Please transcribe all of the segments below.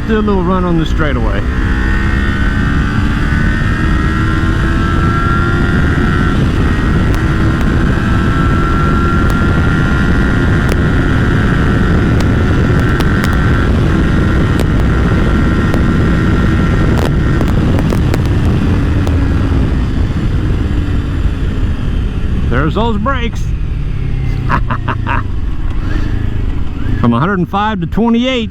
do a little run on the straightaway. There's those brakes. From 105 to 28.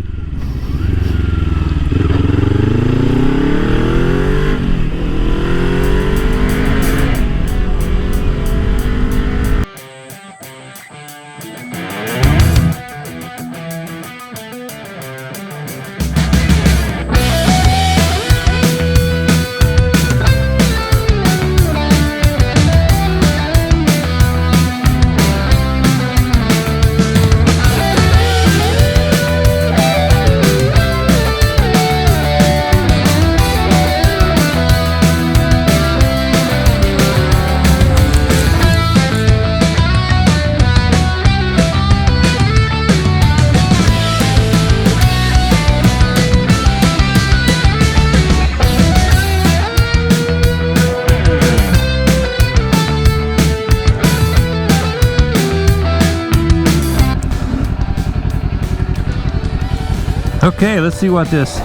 Okay, let's see what this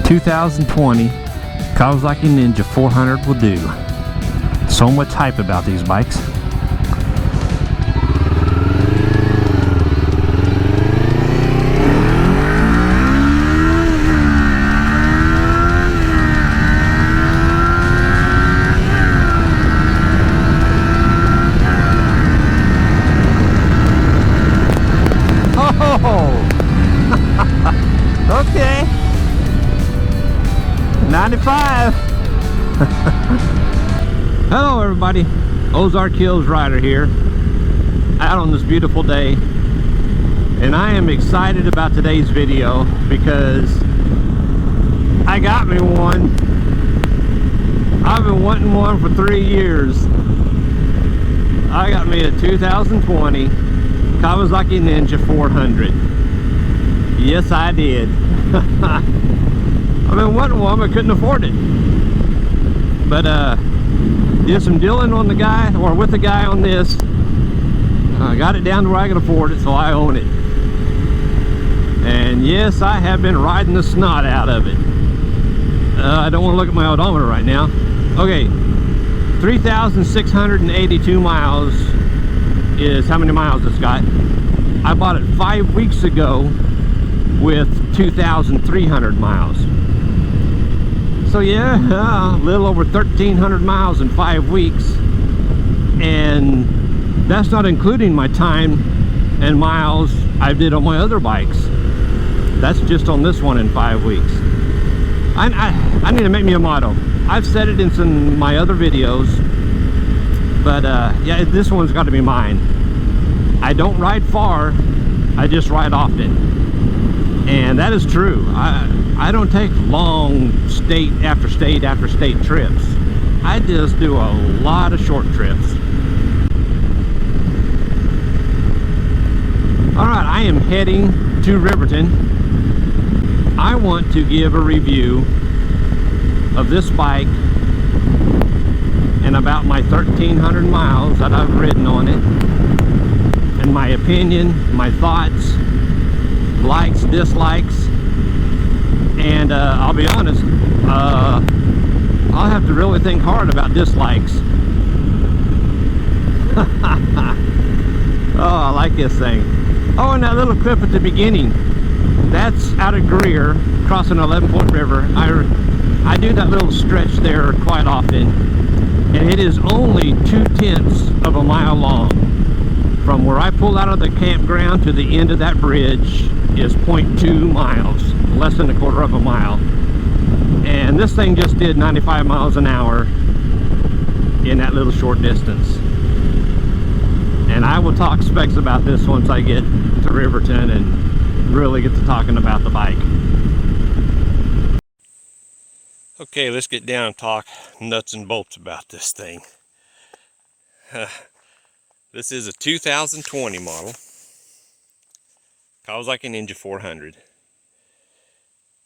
2020 Kawasaki Ninja 400 will do. So much hype about these bikes. Okay, 95. Hello everybody, Ozark Hills Rider here, out on this beautiful day, and I am excited about today's video because I got me one. I've been wanting one for 3 years. I got me a 2020 Kawasaki Ninja 400. Yes, I did. I've been wanting one, but couldn't afford it. But did some dealing on the guy, or with the guy on this. Got it down to where I could afford it, so I own it. And yes, I have been riding the snot out of it. I don't want to look at my odometer right now. Okay, 3,682 miles is how many miles it's got. I bought it 5 weeks ago with 2,300 miles. So yeah, a little over 1,300 miles in 5 weeks, and that's not including my time and miles I did on my other bikes. That's just on this one in 5 weeks. I need to make me a motto. I've said it in some of my other videos, but yeah, this one's got to be mine. I don't ride far, I just ride often. And that is true. I don't take long state after state after state trips. I just do a lot of short trips. Alright, I am heading to Riverton. I want to give a review of this bike and about my 1,300 miles that I've ridden on it, and my opinion, my thoughts, likes, dislikes, and I'll be honest, I'll have to really think hard about dislikes. Oh, I like this thing. Oh, and that little clip at the beginning, that's out of Greer, crossing 11-Point River. I do that little stretch there quite often, and it is only 2/10 of a mile long. From where I pull out of the campground to the end of that bridge is 0.2 miles, less than a quarter of a mile. And this thing just did 95 miles an hour in that little short distance. And I will talk specs about this once I get to Riverton and really get to talking about the bike. Okay, let's get down and talk nuts and bolts about this thing. This is a 2020 model Kawasaki Ninja 400.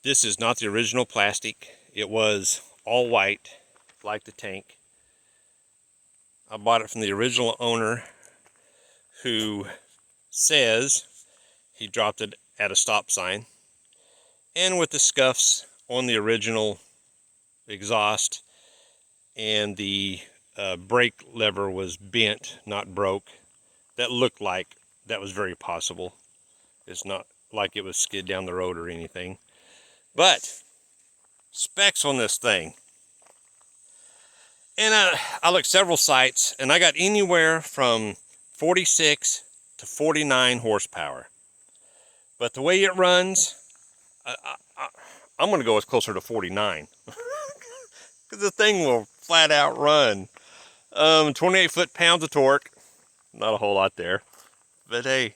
This is not the original plastic. It was all white, like the tank. I bought it from the original owner, who says he dropped it at a stop sign, and with the scuffs on the original exhaust, and the brake lever was bent, not broke. That looked like that was very possible. It's not like it was skid down the road or anything. But specs on this thing, and I looked several sites, and I got anywhere from 46 to 49 horsepower. But the way it runs, I'm going to go as closer to 49. Because the thing will flat out run. 28 foot-pounds of torque. Not a whole lot there. But hey,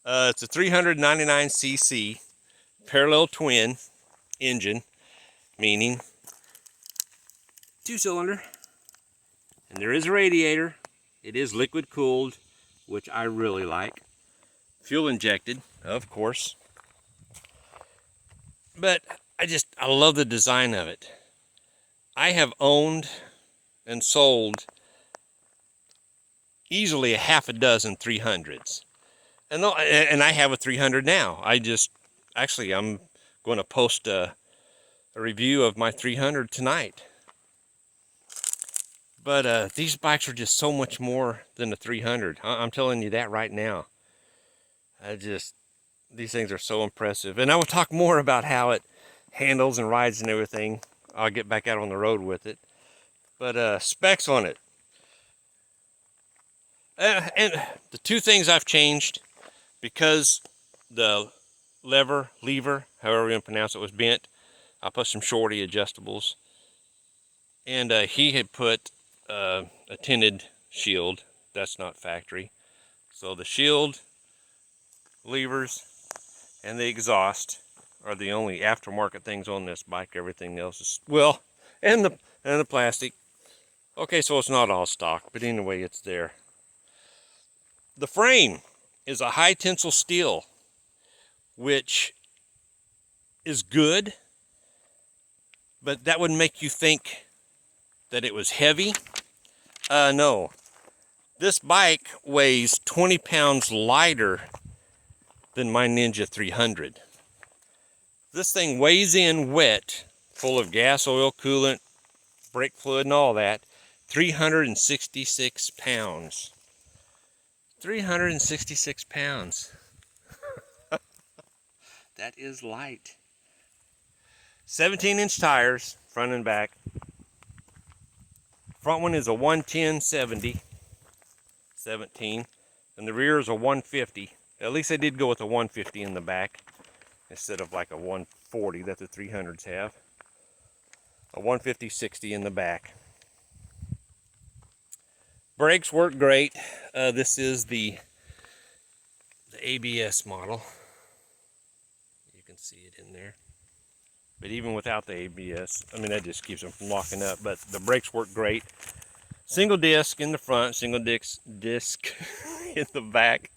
it's a 399cc parallel twin engine, meaning 2-cylinder. And there is a radiator. It is liquid cooled, which I really like. Fuel injected, of course. But I love the design of it. I have owned and sold easily a half a dozen 300s. And I have a 300 now. I'm going to post a review of my 300 tonight. But these bikes are just so much more than the 300. I'm telling you that right now. These things are so impressive. And I will talk more about how it handles and rides and everything. I'll get back out on the road with it. But specs on it. And the two things I've changed, because the lever, however you pronounce it, was bent, I put some shorty adjustables. And he had put a tinted shield. That's not factory. So the shield, levers, and the exhaust are the only aftermarket things on this bike. Everything else is, well, and the plastic. Okay, so it's not all stock, but anyway, it's there. The frame is a high tensile steel, which is good, but that would make you think that it was heavy. No. This bike weighs 20 pounds lighter than my Ninja 300. This thing weighs in wet, full of gas, oil, coolant, brake fluid, and all that, 366 pounds. 366 pounds. That is light. 17-inch tires, front and back. Front one is a 110/70, 17, and the rear is a 150. At least they did go with a 150 in the back instead of like a 140 that the 300s have. A 150/60 in the back. Brakes work great. This is the ABS model. You can see it in there. But even without the ABS, I mean, that just keeps them from locking up. But the brakes work great. Single disc in the front, single disc in the back.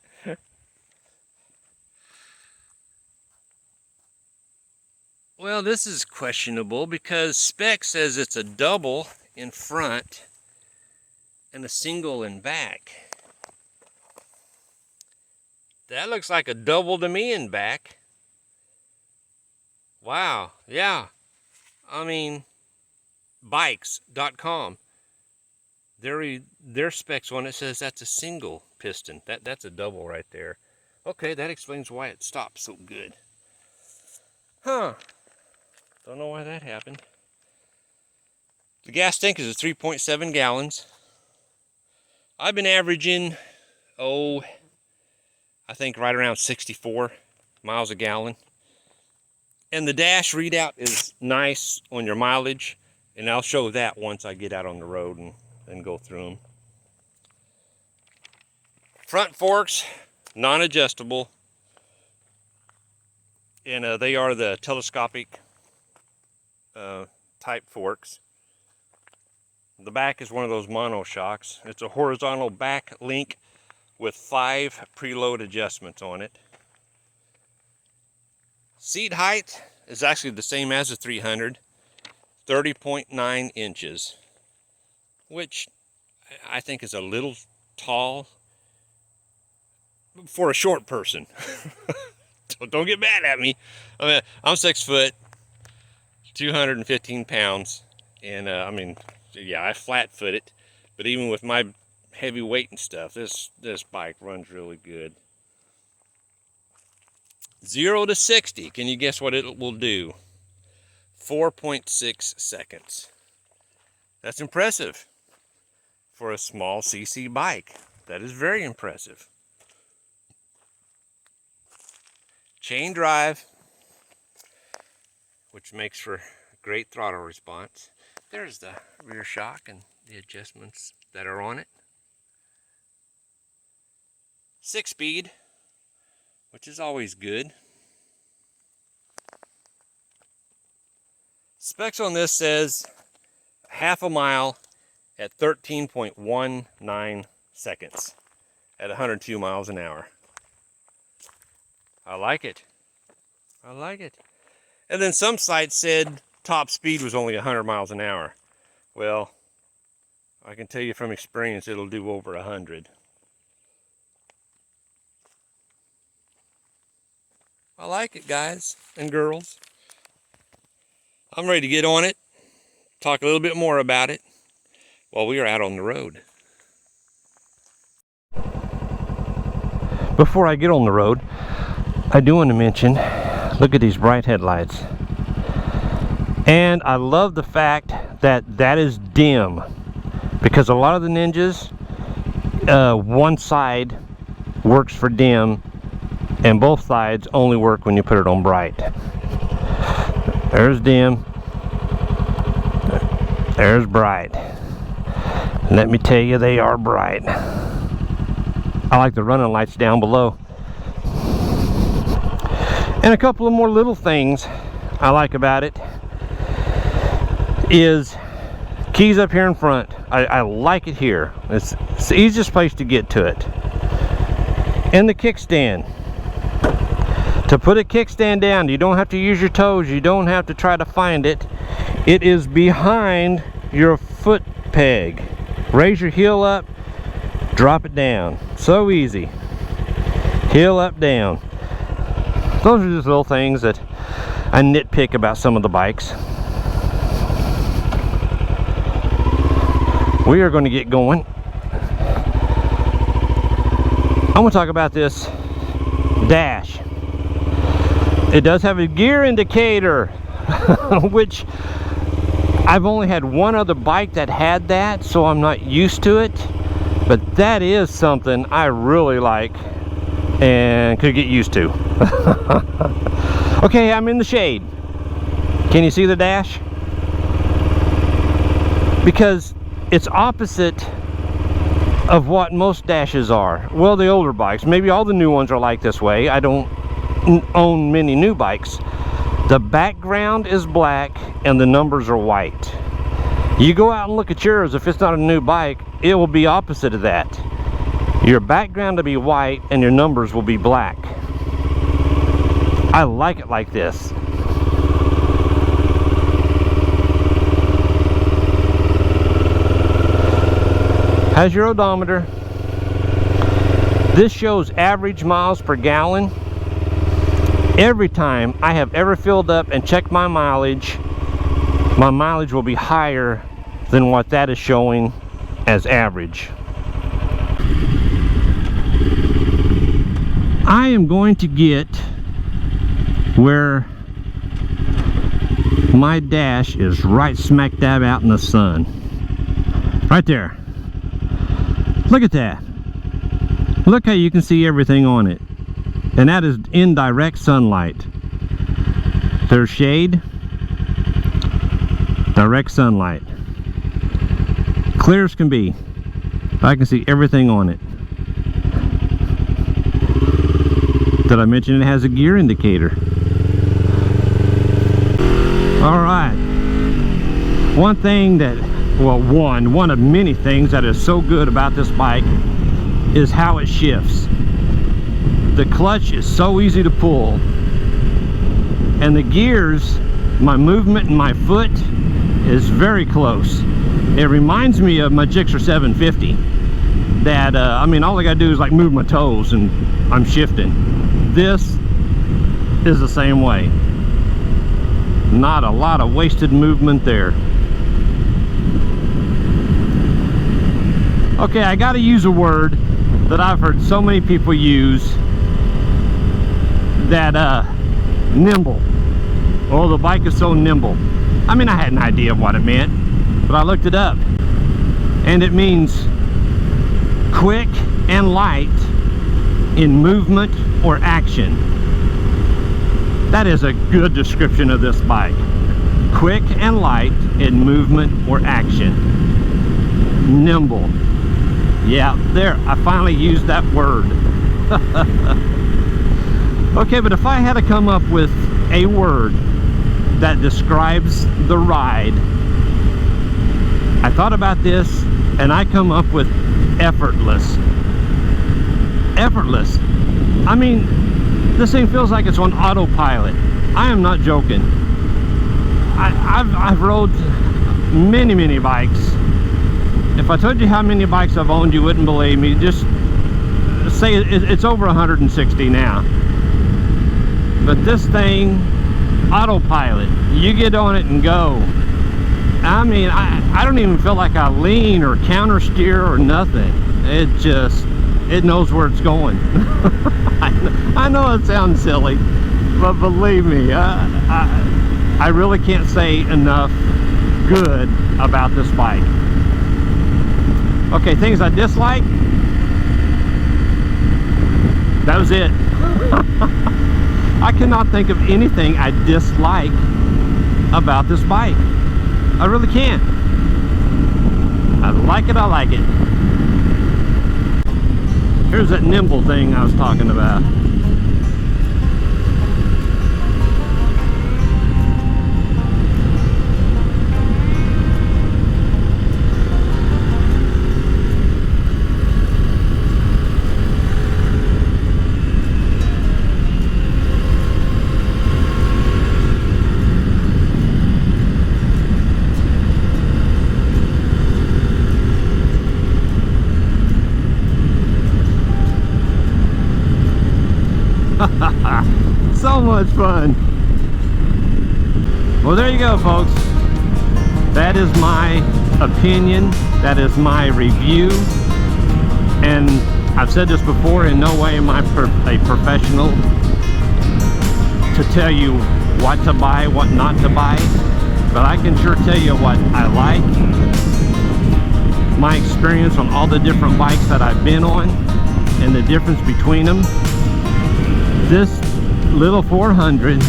Well, this is questionable because spec says it's a double in front and a single in back. That looks like a double to me in back. Wow, yeah. I mean, bikes.com. Their specs on it says that's a single piston. That's a double right there. Okay, that explains why it stops so good. Huh. Don't know why that happened. The gas tank is a 3.7 gallons. I've been averaging, I think right around 64 miles a gallon. And the dash readout is nice on your mileage, and I'll show that once I get out on the road and go through them. Front forks, non-adjustable, and they are the telescopic type forks. The back is one of those mono shocks. It's a horizontal back link with 5 preload adjustments on it. Seat height, is actually the same as a 300, 30.9 inches, which I think is a little tall for a short person. Don't get mad at me. I mean, I'm 6 foot, 215 pounds, and I mean, yeah, I flat foot it, but even with my heavy weight and stuff, this bike runs really good. 0 to 60, can you guess what it will do? 4.6 seconds. That's impressive for a small CC bike. That is very impressive. Chain drive, which makes for great throttle response. There's the rear shock and the adjustments that are on it. 6-speed, which is always good. Specs on this says half a mile at 13.19 seconds at 102 miles an hour. I like it. I like it. And then some sites said top speed was only 100 miles an hour. Well, I can tell you from experience it'll do over 100. I like it, guys and girls. I'm ready to get on it, talk a little bit more about it while we are out on the road. Before I get on the road, I do want to mention, look at these bright headlights. And I love the fact that that is dim, because a lot of the Ninjas, one side works for dim and both sides only work when you put it on bright. There's dim, there's bright. Let me tell you, they are bright. I like the running lights down below. And a couple of more little things I like about it is keys up here in front. I like it here. It's the easiest place to get to it. And the kickstand. To put a kickstand down, you don't have to use your toes. You don't have to try to find it. It is behind your foot peg. Raise your heel up, drop it down. So easy. Heel up, down. Those are just little things that I nitpick about some of the bikes. We are going to get going. I'm going to talk about this dash. It does have a gear indicator, which I've only had one other bike that had that, so I'm not used to it. But that is something I really like and could get used to. Okay, I'm in the shade. Can you see the dash? Because it's opposite of what most dashes are. Well, the older bikes, maybe all the new ones are like this way. I don't own many new bikes. The background is black and the numbers are white. You go out and look at yours, if it's not a new bike, it will be opposite of that. Your background will be white and your numbers will be black. I like it like this. Has your odometer. This shows average miles per gallon. Every time I have ever filled up and checked my mileage will be higher than what that is showing as average. I am going to get where my dash is right smack dab out in the sun. Right there. Look at that. Look how you can see everything on it. And that is in direct sunlight. There's shade, direct sunlight. Clear as can be. I can see everything on it. Did I mention it has a gear indicator? Alright. One thing that, well, one of many things that is so good about this bike is how it shifts. The clutch is so easy to pull, And the gears, my movement in my foot is very close. It reminds me of my Gixxer 750. That, I mean, all I gotta do is like move my toes and I'm shifting. This is the same way. Not a lot of wasted movement there. Okay, I gotta use a word that I've heard so many people use, that nimble. Oh, the bike is so nimble. I mean, I had an idea of what it meant, but I looked it up, and it means quick and light in movement or action. That is a good description of this bike. Quick and light in movement or action. Nimble. Yeah, there, I finally used that word. Okay, but if I had to come up with a word that describes the ride, I thought about this and I come up with effortless. Effortless. I mean, this thing feels like it's on autopilot. I am not joking. I've rode many bikes. If I told you how many bikes I've owned, you wouldn't believe me. Just say it's over 160 now. But this thing, autopilot, you get on it and go. I mean, I don't even feel like I lean or counter steer or nothing. It knows where it's going. I know it sounds silly, but believe me, I really can't say enough good about this bike. Okay, things I dislike, that was it. I cannot think of anything I dislike about this bike. I really can't. I like it, I like it. Here's that nimble thing I was talking about. So much fun. Well, there you go, folks. That is my opinion. That is my review. And I've said this before, in no way am I a professional to tell you what to buy, what not to buy. But I can sure tell you what I like. My experience on all the different bikes that I've been on and the difference between them. This little 400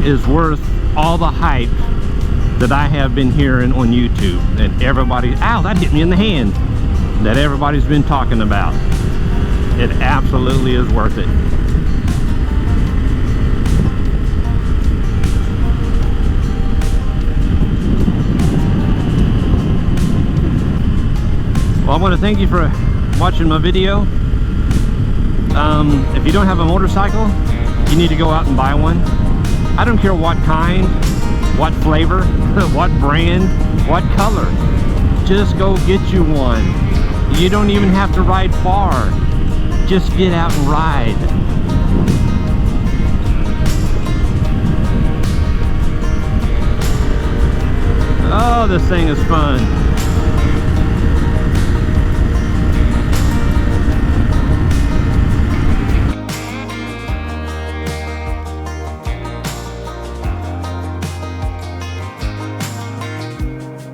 is worth all the hype that I have been hearing on YouTube, and everybody, ow, that hit me in the hand, that everybody's been talking about. It absolutely is worth it. Well, I want to thank you for watching my video. If you don't have a motorcycle, you need to go out and buy one. I don't care what kind, what flavor, what brand, what color. Just go get you one. You don't even have to ride far. Just get out and ride. Oh, this thing is fun.